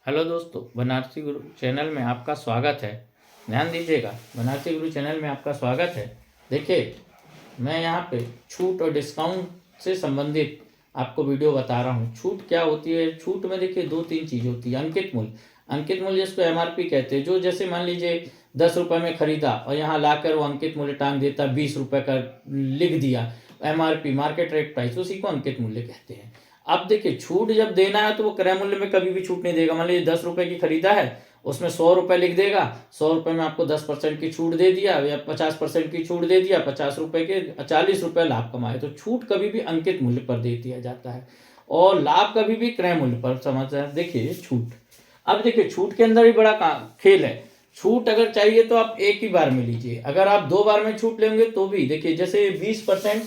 Hello दोस्तों, बनारसी गुरु channel में आपका स्वागत है। ध्यान दीजिएगा, बनारसी गुरु चैनल में आपका स्वागत है। देखिए, मैं यहाँ पे छूट और डिस्काउंट से संबंधित आपको वीडियो बता रहा हूँ। छूट क्या होती है? छूट में देखिए 2-3 चीज़ होती है। अंकित मूल्य जिसको एमआरपी कहते हैं, जो जैसे मान लीजिए 10 रुपये में खरीदा और यहाँ लाकर वो अंकित मूल्य टांग देता, 20 रुपये का लिख दिया एमआरपी, मार्केट रेट प्राइस, उसी को अंकित मूल्य कहते हैं। अब देखिए, छूट जब देना है तो वो क्रय मूल्य में कभी भी छूट नहीं देगा। मान लीजिए 10 रुपये की खरीदा है, उसमें 100 रुपये लिख देगा, 100 रुपये में आपको 10% की छूट दे दिया या 50% की छूट दे दिया, 50 रुपये के 40 रुपये लाभ कमाए। तो छूट कभी भी अंकित मूल्य पर दे दिया जाता है और लाभ कभी भी क्रय मूल्य पर। समझ देखिए छूट। अब देखिए, छूट के अंदर भी बड़ा खेल है। छूट अगर चाहिए तो आप एक ही बार में लीजिए, अगर आप 2 बार में छूट लेंगे तो भी देखिए, जैसे 20%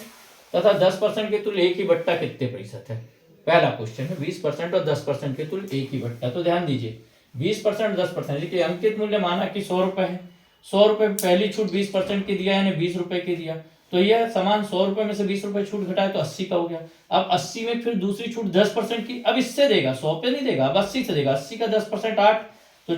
तथा 10% के तुल्य एक ही बट्टा कितने प्रतिशत है? पहला क्वेश्चन है, 20% और 10% के तुल्य एक ही बट्टा। तो ध्यान दीजिए, 20% 10%, देखिए अंकित मूल्य माना कि 100 रुपये है। 100 रुपये पहली छूट 20% की दिया, यानी 20 रुपये की दिया, तो यह समान 100 रुपये में से 20 रुपये छूट घटाए तो 80 का हो गया। अब 80 में फिर दूसरी छूट 10% की, अब इससे देगा, 100 पे नहीं देगा, अब 80 से देगा। 80 का 10% 8, तो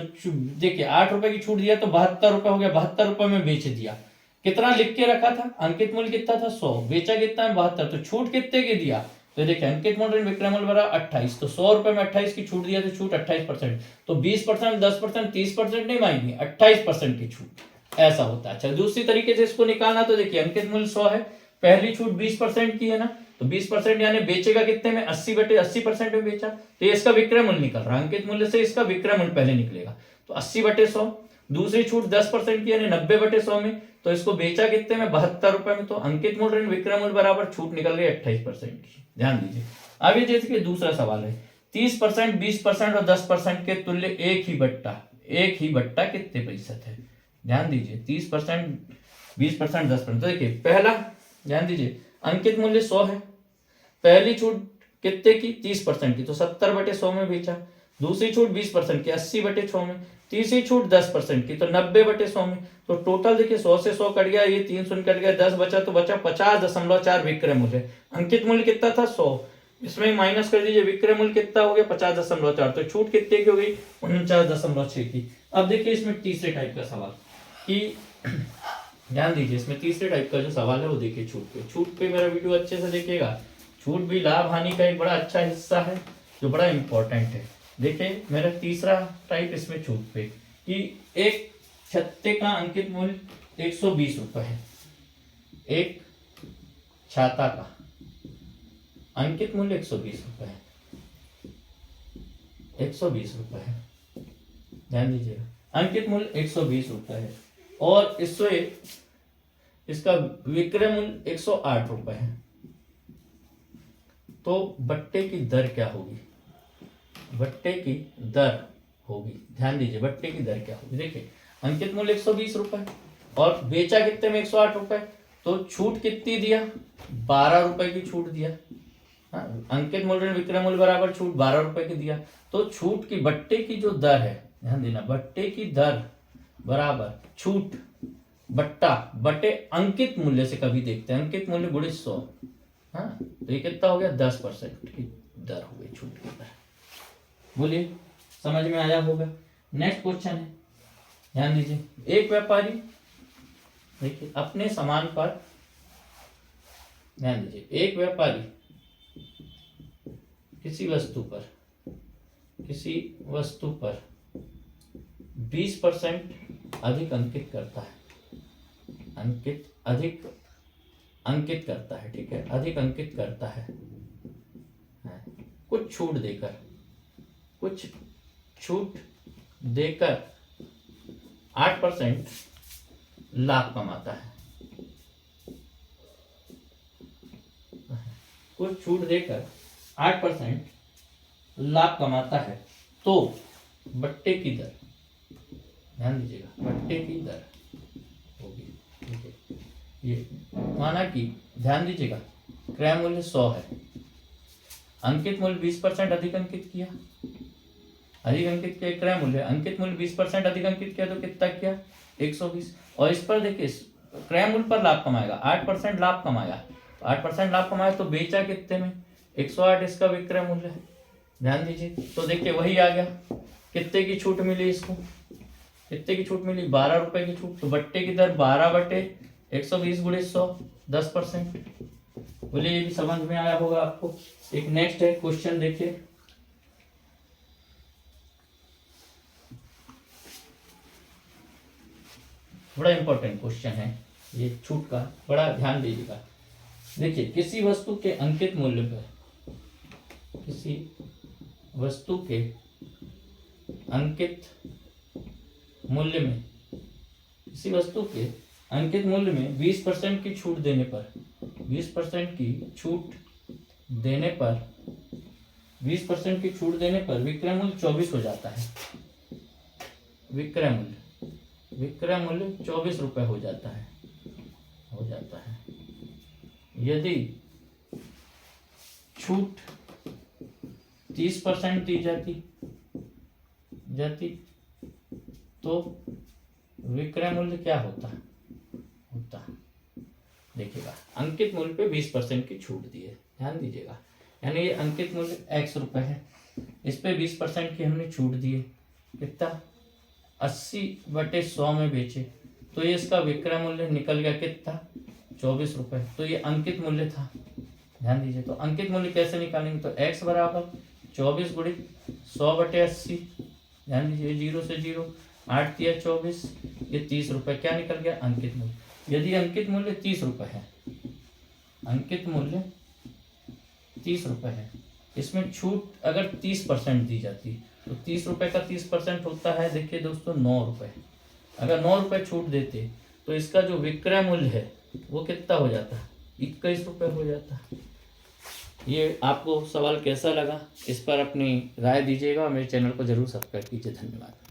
देखिए 8 रुपये की छूट दिया तो 72 रुपये हो गया। 72 रुपये में बेच दिया। कितना लिख के रखा था? अंकित मूल्य कितना था? 100, बेचा कितना है? 72, तो छूट कितने की दिया? तो देखिए, अंकित मूल्य विक्रय मूल्य बराबर 28, तो 100 रुपये में 28 की छूट दिया तो छूट 28%। तो 20%, 10%, 30% नहीं मांगी, 28% की छूट, ऐसा होता है। अच्छा, दूसरी तरीके से इसको निकालना, तो देखिए अंकित मूल्य 100 है, पहली छूट 20% की है ना, तो 20% यानी बेचेगा कितने में? 80/80% में बेचा, तो ये इसका विक्रय मूल्य निकल रहा है। अंकित मूल्य से इसका विक्रय मूल्य पहले निकलेगा, तो 80/100। दूसरी छूट 10% की यानी 90/100 में, तो इसको बेचा कितने में? 72 रुपए में, तो अंकित मूल्य विक्रय मूल्य बराबर छूट निकल रही है 28% की। ध्यान दीजिए। आगे जैसे कि दूसरा सवाल है, 30%, 20% और 10% के तुल्य एक ही बट्टा कितने प्रतिशत है? ध्यान दीजिए, 30%, 20%, 10%। तो देखिए पहला, ध्यान दीजिए, अंकित मूल्य 100 है, पहली छूट कितने की? 30% की, तो 70/100 में बेचा। दूसरी छूट 20% की, 80/100 में। तीसरी छूट 10% की, तो 90/100 में। तो टोटल देखिए 100 से 100 कट गया, ये 3 शून्य कट गया, 10 बचा, तो बचा 50.4 विक्रय मूल्य। अंकित मूल्य कितना था? 100, इसमें माइनस कर दीजिए, विक्रय मूल्य कितना हो गया? 50.4, तो छूट कितने की हो गई? 49.6 की। अब देखिए इसमें तीसरे टाइप का सवाल कि ध्यान दीजिए, इसमें तीसरे टाइप का जो सवाल है वो देखिए छूट पे मेरा वीडियो अच्छे से देखिएगा। छूट भी लाभ हानि का एक बड़ा अच्छा हिस्सा है जो बड़ा इंपॉर्टेंट है। देखिए मेरा तीसरा टाइप इसमें छूट पे कि एक छत्ते का अंकित मूल्य 120 रुपये है, एक छाता का अंकित मूल्य 120 रुपये है, 120 रुपये है। ध्यान दीजिएगा, अंकित मूल्य 120 रुपये है और इसका विक्रय मूल्य 108 रुपये है। तो बट्टे की दर क्या होगी? बट्टे की दर होगी, ध्यान दीजिए, बट्टे की दर क्या होगी? देखिए अंकित मूल्य 120 रुपये और बेचा कितने में? 108 रुपये, तो छूट कितनी दिया? 12 रुपये की छूट दिया। हाँ, अंकित मूल्य विक्रय मूल्य बराबर छूट 12 रुपये की दिया, तो छूट की बट्टे की जो दर है, ध्यान देना, बट्टे की दर बराबर छूट बट्टा बटे अंकित मूल्य से कभी देखते हैं, अंकित मूल्य गुणित 100। हाँ, तो ये कितना हो गया? 10% की दर हो गई छूट की दर। बोलिए, समझ में आया होगा? नेक्स्ट क्वेश्चन है, ध्यान दीजिए, एक व्यापारी देखिए अपने सामान पर, ध्यान दीजिए, एक व्यापारी किसी वस्तु पर 20% अधिक अंकित करता है, अधिक अंकित करता है, ठीक है, अधिक अंकित करता है, कुछ छूट देकर 8% लाभ कमाता है, कुछ छूट देकर 8% लाभ कमाता है, तो बट्टे की दर, ध्यान दीजिएगा, बट्टे की दर होगी, ठीक है। ये माना कि, ध्यान दीजिएगा, क्रय मूल्य 100 है, अंकित मूल्य 20% अधिक अंकित किया, क्रय मूल्य, अंकित मूल्य 20% अधिक अंकित किया तो कितना किया? 120। और इस पर देखिए क्रय मूल्य पर लाभ कमाएगा, 8% लाभ कमाया, तो 8% लाभ कमाया तो बेचा कितने में? 108 इसका विक्रय मूल्य है। ध्यान दीजिए, तो देखिए वही आ गया कितने की छूट मिली इसको, कितने की छूट मिली, 12 रुपए की छूट। तो बट्टे की दर 12/120 गुणे 100, 10%। बोलिए ये भी समझ में आया होगा आपको। एक नेक्स्ट है क्वेश्चन, देखिए बड़ा इंपॉर्टेंट क्वेश्चन है ये छूट का, बड़ा ध्यान दीजिएगा। देखिए किसी वस्तु के अंकित मूल्य पर, किसी वस्तु के अंकित मूल्य में, किसी वस्तु के अंकित मूल्य में 20% की छूट देने पर, 20% की छूट देने पर, 20% की छूट देने पर विक्रय मूल्य 24 हो जाता है। विक्रय मूल्य 24 रुपए हो जाता है, यदि छूट 30% दी जाती तो विक्रय मूल्य क्या होता। देखिएगा अंकित मूल्य पे 20% की छूट दी है, ध्यान दीजिएगा। यानी ये अंकित मूल्य x रुपए है, इस पे 20% की हमने छूट दी है, कितना 80/100 में बेचे, तो ये इसका विक्रय मूल्य निकल गया कितना 24 रुपए। तो ये अंकित मूल्य था, ध्यान दीजिए। तो अंकित मूल्य कैसे निकालेंगे, तो x बराबर 24 गुणित 100/80, ध्यान दीजिए 0 से 0, 8 तिया 24, ये 30 रुपए क्या निकल गया अंकित मूल्य। यदि अंकित मूल्य 30 रुपए है, अंकित मूल्य 30 रुपए है, इसमें छूट अगर 30% दी जाती तो 30 रुपए का 30% होता है, देखिए दोस्तों 9 रुपए। अगर 9 रुपए छूट देते तो इसका जो विक्रय मूल्य है वो कितना हो जाता, 21 रुपए हो जाता। ये आपको सवाल कैसा लगा, इस पर अपनी राय दीजिएगा और मेरे चैनल को जरूर सब्सक्राइब कीजिए। धन्यवाद।